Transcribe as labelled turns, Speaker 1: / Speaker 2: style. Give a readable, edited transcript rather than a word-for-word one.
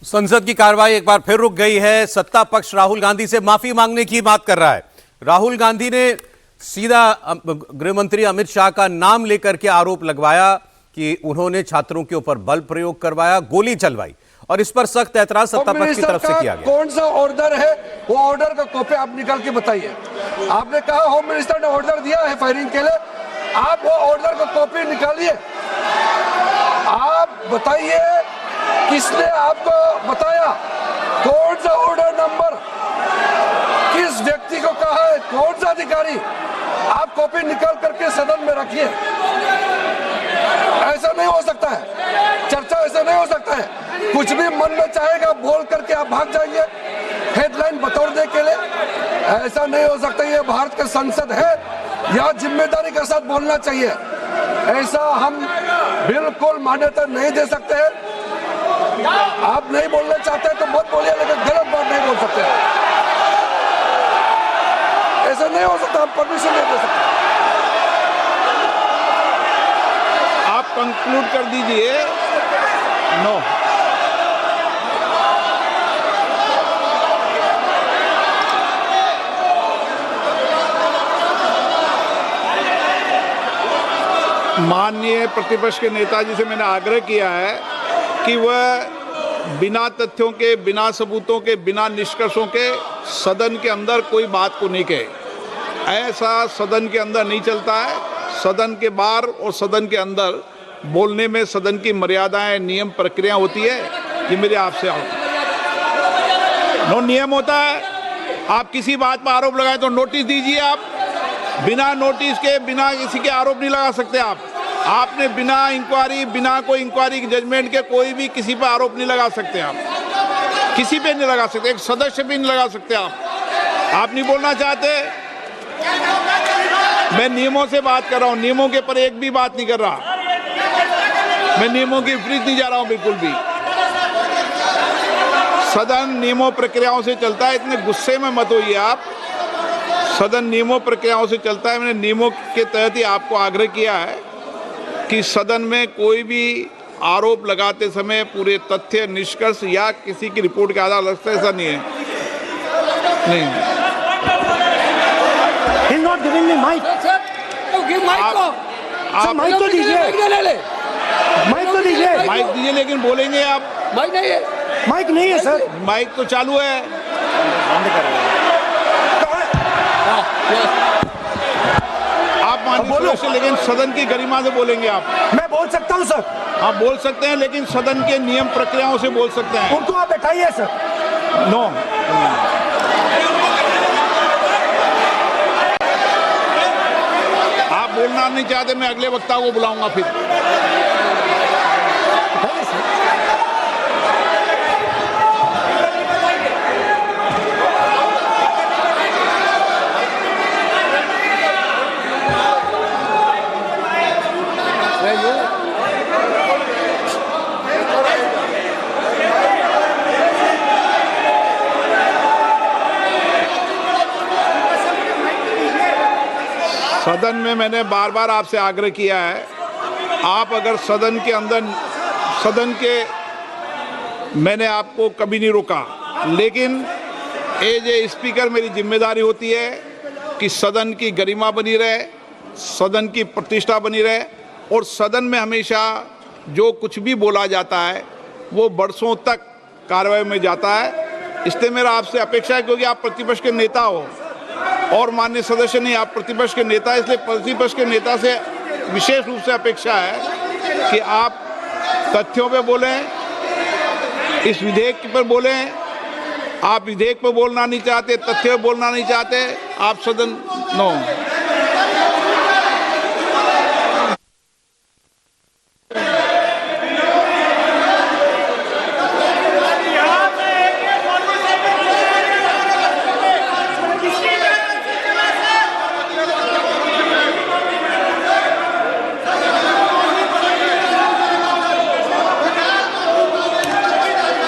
Speaker 1: संसद की कार्रवाई एक बार फिर रुक गई है। सत्ता पक्ष राहुल गांधी से माफी मांगने की बात कर रहा है। राहुल गांधी ने सीधा गृह मंत्री अमित शाह का नाम लेकर के आरोप लगवाया कि उन्होंने छात्रों के ऊपर बल प्रयोग करवाया, गोली चलवाई, और इस पर सख्त ऐतराज सत्ता पक्ष की तरफ से किया गया।
Speaker 2: कौन सा ऑर्डर है, वो ऑर्डर का कॉपी आप निकाल के बताइए। आपने कहा होम मिनिस्टर ने ऑर्डर दिया है फायरिंग के लिए, आप वो ऑर्डर का कॉपी निकालिए। आप बताइए किसने आपको बताया, कौन सा ऑर्डर नंबर, किस व्यक्ति को कहा है, कौन सा अधिकारी। आप कॉपी निकाल करके सदन में रखिए। ऐसा नहीं हो सकता है, चर्चा ऐसा नहीं हो सकता है। कुछ भी मन में चाहेगा बोल करके आप भाग जाएंगे हेडलाइन बतौर दे के लिए। ऐसा नहीं हो सकता। ये भारत का संसद है, यहाँ जिम्मेदारी के साथ बोलना चाहिए। ऐसा हम बिल्कुल मान्यता नहीं दे सकते हैं। आप नहीं बोलना चाहते तो मत बोलिए, लेकिन गलत बात नहीं बोल सकते। ऐसा नहीं हो सकता, हम परमिशन नहीं दे सकते।
Speaker 3: आप कंक्लूड कर दीजिए। नो, माननीय प्रतिपक्ष के नेता जी से मैंने आग्रह किया है कि वह बिना तथ्यों के, बिना सबूतों के, बिना निष्कर्षों के सदन के अंदर कोई बात को नहीं कहे। ऐसा सदन के अंदर नहीं चलता है। सदन के बाहर और सदन के अंदर बोलने में सदन की मर्यादाएं, नियम, प्रक्रिया होती है। ये मेरे आपसे नो नियम होता है। आप किसी बात पर आरोप लगाए तो नोटिस दीजिए। आप बिना नोटिस के, बिना किसी के आरोप नहीं लगा सकते। आपने बिना इंक्वायरी, बिना कोई इंक्वायरी जजमेंट के कोई भी किसी पर आरोप नहीं लगा सकते। आप किसी पे नहीं लगा सकते, एक सदस्य भी नहीं लगा सकते। आप नहीं बोलना चाहते, मैं नियमों से बात कर रहा हूं, नियमों के पर एक भी बात नहीं कर रहा। मैं नियमों के विपरीत नहीं जा रहा हूं बिल्कुल भी। सदन नियमों प्रक्रियाओं से चलता है, इतने गुस्से में मत होइए आप। सदन नियमों प्रक्रियाओं से चलता है। मैंने नियमों के तहत ही आपको आग्रह किया है कि सदन में कोई भी आरोप लगाते समय पूरे तथ्य, निष्कर्ष या किसी की रिपोर्ट के आधार लगता है, ऐसा नहीं है। नहीं,
Speaker 4: He's not giving me mic.
Speaker 3: आप
Speaker 4: माइक तो दीजिए, माइक तो दीजिए।
Speaker 3: माइक दीजिए, लेकिन बोलेंगे आप।
Speaker 2: माइक नहीं है,
Speaker 4: माइक नहीं है सर।
Speaker 3: माइक तो चालू है। आप मानिए से, लेकिन सदन की गरिमा से बोलेंगे आप।
Speaker 4: मैं बोल सकता हूँ सर।
Speaker 3: आप बोल सकते हैं, लेकिन सदन के नियम प्रक्रियाओं से बोल सकते हैं।
Speaker 4: उनको आप बैठाइए सर।
Speaker 3: नो, आप बोलना नहीं चाहते, मैं अगले वक्ता को बुलाऊंगा फिर।
Speaker 4: बैठाइए सर।
Speaker 3: सदन में मैंने बार बार आपसे आग्रह किया है, आप अगर सदन के अंदर, सदन के, मैंने आपको कभी नहीं रोका, लेकिन एज ए स्पीकर मेरी जिम्मेदारी होती है कि सदन की गरिमा बनी रहे, सदन की प्रतिष्ठा बनी रहे, और सदन में हमेशा जो कुछ भी बोला जाता है वो बरसों तक कार्रवाई में जाता है। इसलिए मेरा आपसे अपेक्षा है, क्योंकि आप प्रतिपक्ष के नेता हो और माननीय सदस्य नहीं, आप प्रतिपक्ष के नेता, इसलिए प्रतिपक्ष के नेता से विशेष रूप से अपेक्षा है कि आप तथ्यों पे बोलें, इस विधेयक पर बोलें। आप विधेयक पर बोलना नहीं चाहते, तथ्य पर बोलना नहीं चाहते, आप सदन नो